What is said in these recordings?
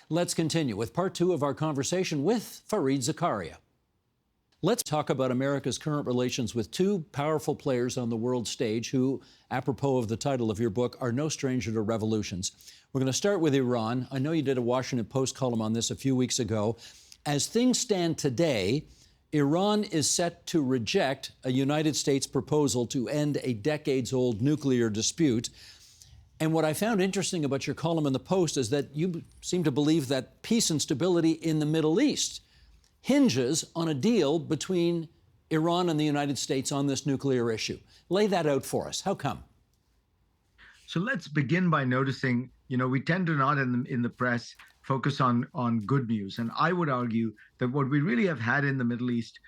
Let's continue with part two of our conversation with Fareed Zakaria. Let's talk about America's current relations with two powerful players on the world stage who, apropos of the title of your book, are no stranger to revolutions. We're going to start with Iran. I know you did a Washington Post column on this a few weeks ago. As things stand today, Iran is set to reject a United States proposal to end a decades-old nuclear dispute. And what I found interesting about your column in the Post is that you seem to believe that peace and stability in the Middle East hinges on a deal between Iran and the United States on this nuclear issue. Lay that out for us. How come? So let's begin by noticing, we tend to not in the press focus on good news. And I would argue that what we really have had in the Middle East,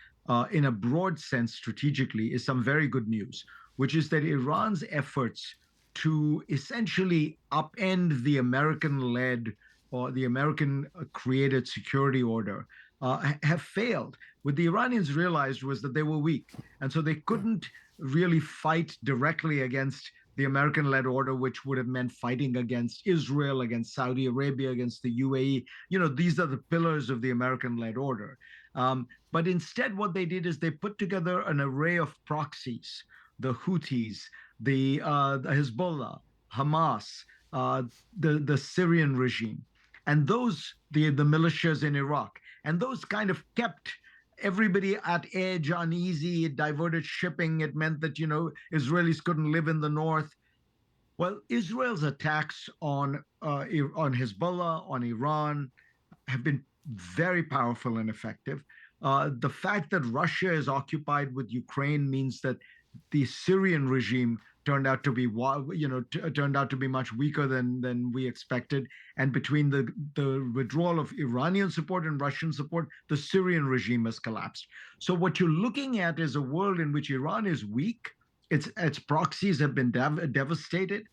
in a broad sense strategically, is some very good news, which is that Iran's efforts to essentially upend the American-led or the American-created security order have failed. What the Iranians realized was that they were weak, and so they couldn't really fight directly against the American-led order, which would have meant fighting against Israel, against Saudi Arabia, against the UAE. These are the pillars of the American-led order. But instead, what they did is they put together an array of proxies: the Houthis, the Hezbollah, Hamas, the Syrian regime, and those the militias in Iraq. And those kind of kept everybody at edge, uneasy. It diverted shipping. It meant that, Israelis couldn't live in the north. Well, Israel's attacks on Hezbollah, on Iran, have been very powerful and effective. The fact that Russia is occupied with Ukraine means that the Syrian regime turned out to be much weaker than we expected. And between the withdrawal of Iranian support and Russian support, the Syrian regime has collapsed. So what you're looking at is a world in which Iran is weak. Its proxies have been devastated.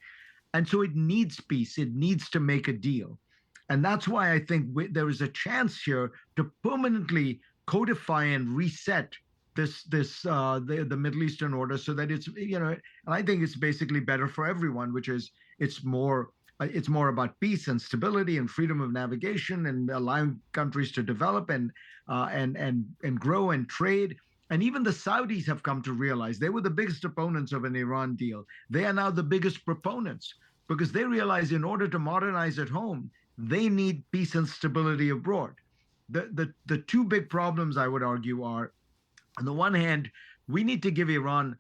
And so it needs peace. It needs to make a deal. And that's why I think there is a chance here to permanently codify and reset the Middle Eastern order, so that it's and I think it's basically better for everyone, which is it's more about peace and stability and freedom of navigation and allowing countries to develop and grow and trade. And even the Saudis have come to realize they were the biggest opponents of an Iran deal. They are now the biggest proponents because they realize in order to modernize at home, they need peace and stability abroad. The two big problems, I would argue, are, on the one hand, we need to give Iran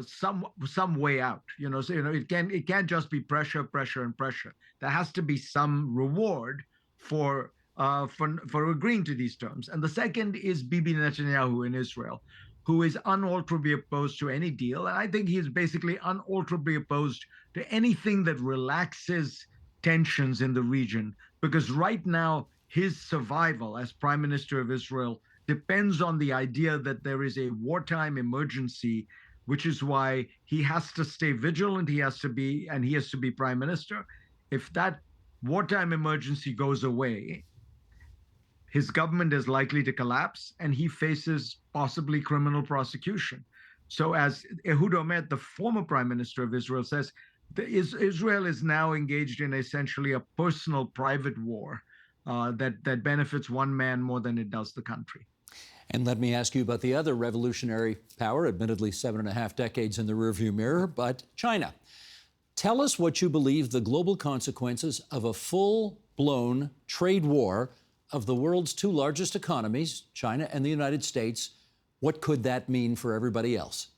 some way out. It can't just be pressure. There has to be some reward for agreeing to these terms. And the second is Bibi Netanyahu in Israel, who is unalterably opposed to any deal. And I think he is basically unalterably opposed to anything that relaxes tensions in the region, because right now his survival as Prime Minister of Israel depends on the idea that there is a wartime emergency, which is why he has to stay vigilant. He has to be Prime Minister. If that wartime emergency goes away, his government is likely to collapse and he faces possibly criminal prosecution. So as Ehud Olmert, the former Prime Minister of Israel, says, Israel is now engaged in essentially a personal private war that benefits one man more than it does the country. And let me ask you about the other revolutionary power, admittedly 7.5 decades in the rearview mirror, but China. Tell us what you believe the global consequences of a full-blown trade war of the world's two largest economies, China and the United States. What could that mean for everybody else?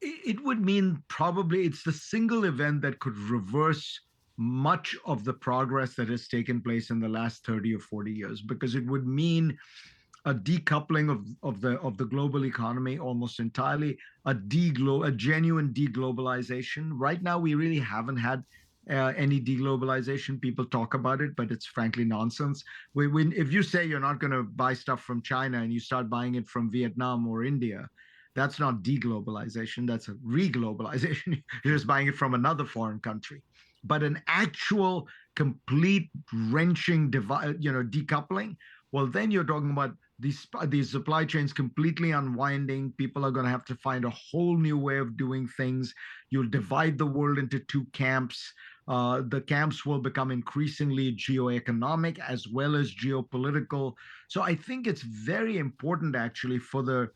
It would mean probably it's the single event that could reverse much of the progress that has taken place in the last 30 or 40 years, because it would mean a decoupling of the global economy almost entirely, a genuine deglobalization. Right now, we really haven't had any deglobalization. People talk about it, but it's frankly nonsense. If you say you're not going to buy stuff from China and you start buying it from Vietnam or India, that's not deglobalization. That's a reglobalization. You're just buying it from another foreign country. But an actual, complete, wrenching, decoupling, well, then you're talking about these supply chains completely unwinding. People are going to have to find a whole new way of doing things. You'll divide the world into two camps. The camps will become increasingly geoeconomic as well as geopolitical. So I think it's very important, actually, for the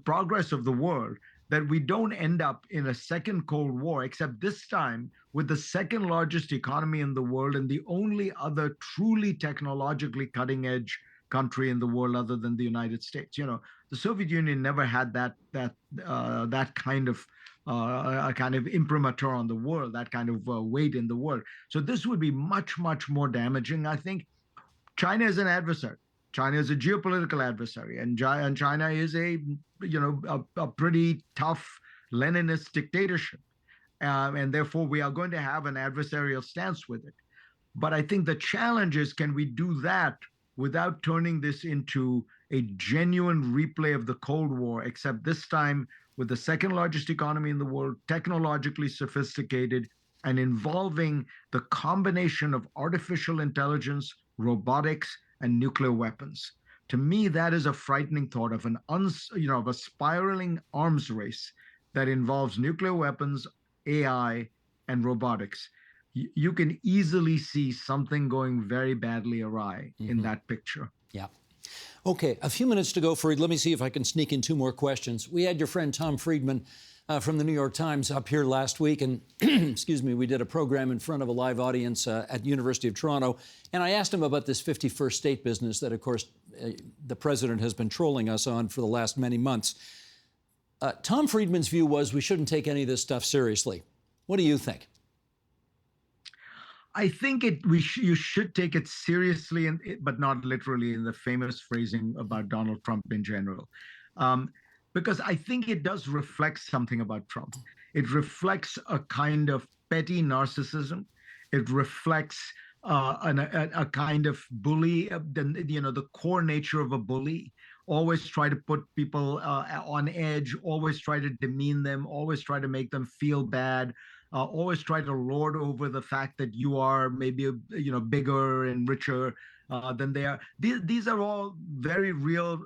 progress of the world, that we don't end up in a second Cold War, except this time with the second largest economy in the world and the only other truly technologically cutting edge country in the world other than the United States. The Soviet Union never had that kind of a kind of imprimatur on the world, that kind of weight in the world. So this would be much, much more damaging, I think. China is an adversary. China is a geopolitical adversary, and China is a pretty tough Leninist dictatorship, and therefore we are going to have an adversarial stance with it. But I think the challenge is, can we do that without turning this into a genuine replay of the Cold War, except this time with the second largest economy in the world, technologically sophisticated, and involving the combination of artificial intelligence, robotics, and nuclear weapons. To me, that is a frightening thought of of a spiraling arms race that involves nuclear weapons, AI, and robotics. You can easily see something going very badly awry in that picture. Yeah. Okay, a few minutes to go, Fareed. Let me see if I can sneak in two more questions. We had your friend Tom Friedman from the New York Times up here last week, and excuse me, we did a program in front of a live audience at University of Toronto, and I asked him about this 51st state business that, of course, the president has been trolling us on for the last many months. Tom Friedman's view was we shouldn't take any of this stuff seriously. What do you think? I think you should take it seriously, but not literally, in the famous phrasing about Donald Trump in general. Because I think it does reflect something about Trump. It reflects a kind of petty narcissism. It reflects a kind of bully, the core nature of a bully. Always try to put people on edge, always try to demean them, always try to make them feel bad. Always try to lord over the fact that you are maybe bigger and richer than they are. These are all very real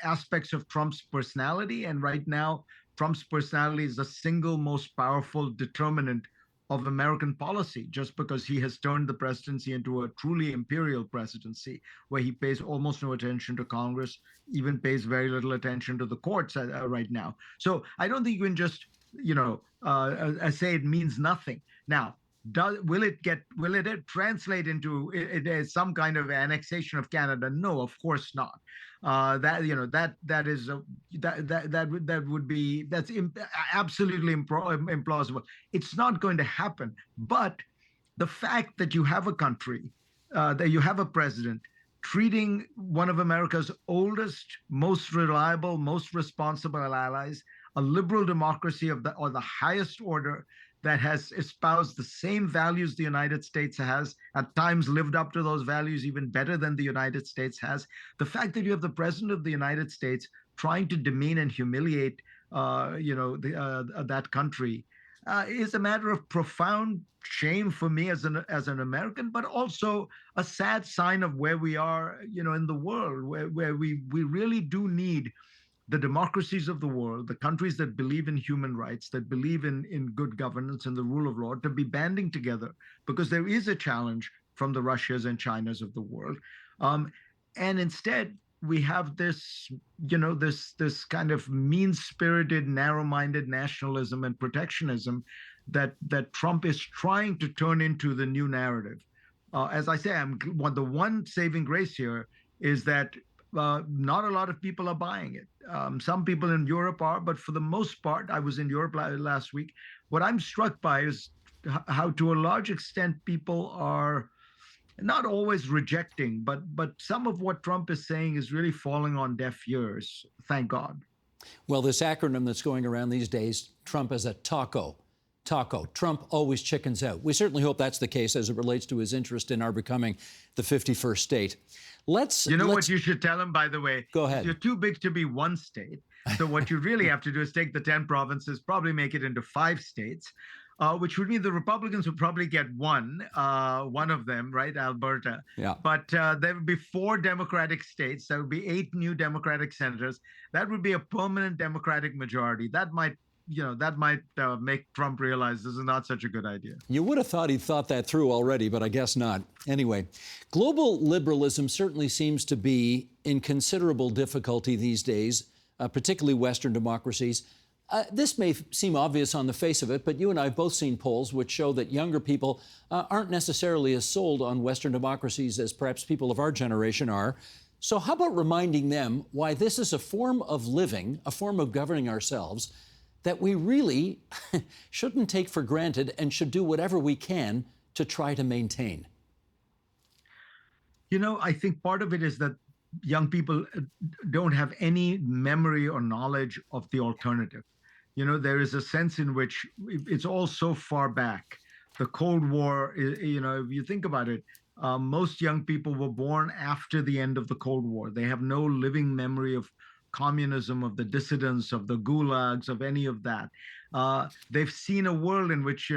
aspects of Trump's personality, and right now Trump's personality is the single most powerful determinant of American policy, just because he has turned the presidency into a truly imperial presidency, where he pays almost no attention to Congress, even pays very little attention to the courts right now. So I don't think you can just say it means nothing. Now, will it translate into some kind of annexation of Canada? No, of course not. That's absolutely implausible. It's not going to happen. But the fact that you have a country, that you have a president treating one of America's oldest, most reliable, most responsible allies, a liberal democracy of the highest order, that has espoused the same values the United States has, at times lived up to those values even better than the United States has. The fact that you have the president of the United States trying to demean and humiliate, that country, is a matter of profound shame for me as an American, but also a sad sign of where we are, in the world, where we really do need the democracies of the world, the countries that believe in human rights, that believe in good governance and the rule of law, to be banding together, because there is a challenge from the Russias and Chinas of the world. And instead, we have this kind of mean-spirited, narrow-minded nationalism and protectionism that Trump is trying to turn into the new narrative. As I say, the one saving grace here is that not a lot of people are buying it. Some people in Europe are, but for the most part, I was in Europe last week. What I'm struck by is how, to a large extent, people are not always rejecting, but some of what Trump is saying is really falling on deaf ears. Thank God. Well, this acronym that's going around these days, Trump as a taco. Trump always chickens out. We certainly hope that's the case as it relates to his interest in our becoming the 51st state. What you should tell him, by the way? Go ahead. You're too big to be one state. So what you really have to do is take the 10 provinces, probably make it into 5 states, which would mean the Republicans would probably get one of them, right? Alberta. Yeah. But there would be 4 Democratic states. There would be 8 new Democratic senators. That would be a permanent Democratic majority. That might that might make Trump realize this is not such a good idea. You would have thought he'd thought that through already, but I guess not. Anyway, global liberalism certainly seems to be in considerable difficulty these days, particularly Western democracies. This may seem obvious on the face of it, but you and I have both seen polls which show that younger people aren't necessarily as sold on Western democracies as perhaps people of our generation are. So how about reminding them why this is a form of living, a form of governing ourselves, that we really shouldn't take for granted and should do whatever we can to try to maintain? I think part of it is that young people don't have any memory or knowledge of the alternative. There is a sense in which it's all so far back. The Cold War, if you think about it, most young people were born after the end of the Cold War. They have no living memory of communism, of the dissidents, of the gulags, of any of that. They've seen a world in which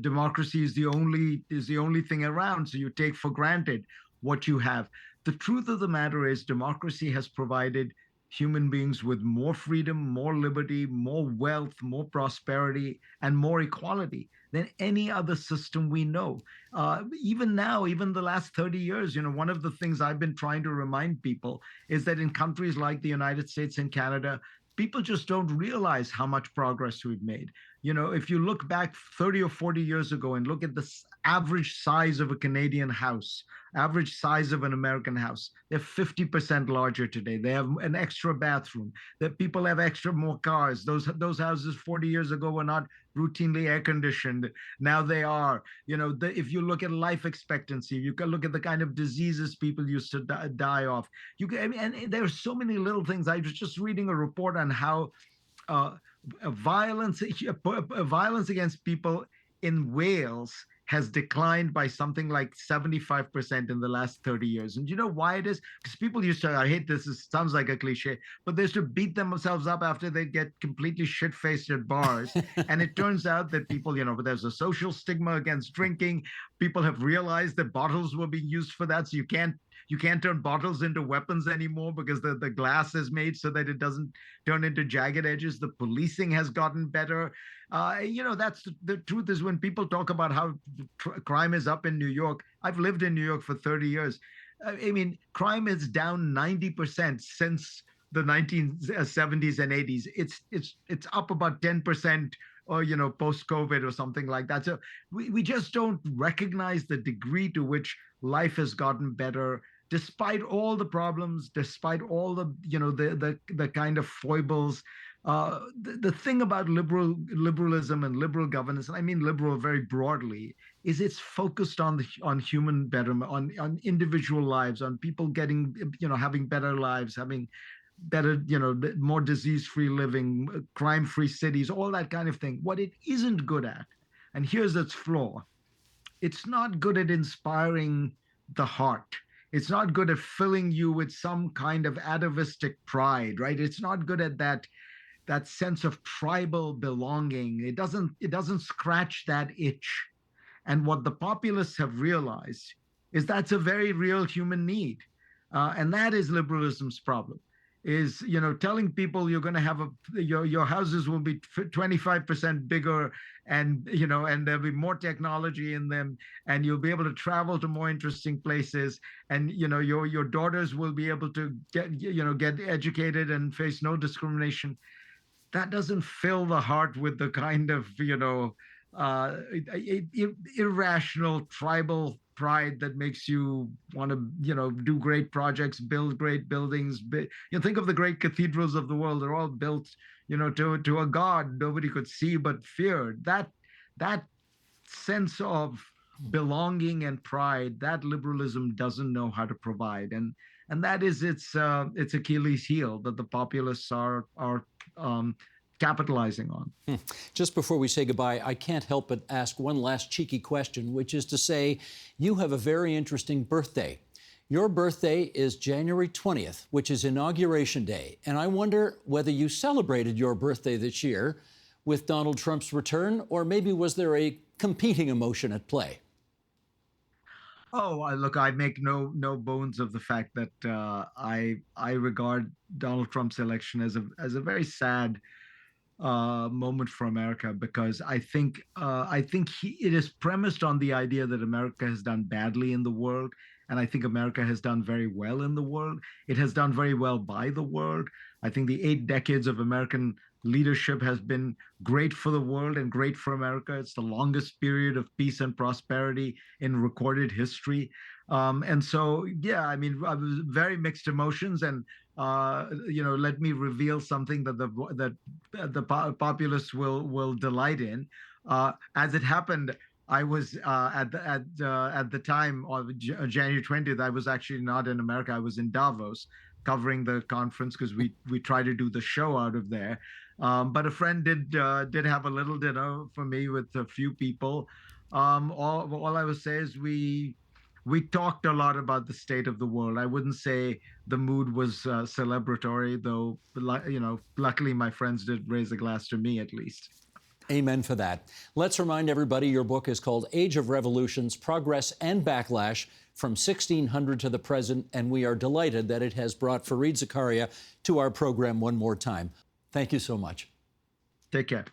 democracy is the only thing around. So you take for granted what you have. The truth of the matter is, democracy has provided human beings with more freedom, more liberty, more wealth, more prosperity, and more equality than any other system we know. Even now, even the last 30 years, one of the things I've been trying to remind people is that in countries like the United States and Canada, people just don't realize how much progress we've made. If you look back 30 or 40 years ago and look at the average size of a Canadian house, average size of an American house, they're 50% larger today. They have an extra bathroom. That people have more cars. Those houses 40 years ago were not routinely air conditioned. Now they are. If you look at life expectancy, you can look at the kind of diseases people used to die of. And there are so many little things. I was just reading a report on how violence against people in Wales has declined by something like 75% in the last 30 years. And you know why it is? Because people used to, I hate this, it sounds like a cliche, but they used to beat themselves up after they get completely shit-faced at bars. And it turns out that people, there's a social stigma against drinking. People have realized that bottles were being used for that. So you can't turn bottles into weapons anymore because the glass is made so that it doesn't turn into jagged edges. The policing has gotten better. That's the truth is when people talk about how crime is up in New York. I've lived in New York for 30 years. Crime is down 90% since the 1970s and 80s. It's up about 10%. Or post-COVID or something like that. So we just don't recognize the degree to which life has gotten better, despite all the problems, despite all the the kind of foibles. The thing about liberalism and liberal governance, and I mean liberal very broadly, is it's focused on human betterment, on individual lives, on people getting having better lives, having better, more disease-free living, crime-free cities, all that kind of thing. What it isn't good at, and here's its flaw, it's not good at inspiring the heart. It's not good at filling you with some kind of atavistic pride, right? It's not good at that sense of tribal belonging. It doesn't scratch that itch. And what the populists have realized is that's a very real human need. And that is liberalism's problem. Is telling people you're going to have your houses will be 25% bigger, and and there'll be more technology in them, and you'll be able to travel to more interesting places, and your daughters will be able to get educated and face no discrimination. That doesn't fill the heart with the kind of irrational tribal pride that makes you want to do great projects, build great buildings. Think of the great cathedrals of the world. They're all built to a god nobody could see but feared. That sense of belonging and pride, that liberalism doesn't know how to provide, and that is its Achilles heel that the populists are capitalizing on. Just before we say goodbye, I can't help but ask one last cheeky question, which is to say, you have a very interesting birthday. Your birthday is January 20th, which is Inauguration Day, and I wonder whether you celebrated your birthday this year with Donald Trump's return, or maybe was there a competing emotion at play? Oh, look, I make no bones of the fact that I regard Donald Trump's election as a very sad moment for America, because I think it is premised on the idea that America has done badly in the world, and I think America has done very well in the world. It has done very well by the world. I think the 8 decades of American leadership has been great for the world and great for America. It's the longest period of peace and prosperity in recorded history. And so, yeah, I mean, I was very mixed emotions, and let me reveal something that the populace will delight in. As it happened, I was at the time of January 20th. I was actually not in America. I was in Davos covering the conference because we try to do the show out of there. But a friend did have a little dinner for me with a few people. All I would say is we talked a lot about the state of the world. I wouldn't say the mood was celebratory, though. Luckily my friends did raise a glass to me at least. Amen for that. Let's remind everybody your book is called Age of Revolutions, Progress and Backlash from 1600 to the Present, and we are delighted that it has brought Fareed Zakaria to our program one more time. Thank you so much. Take care.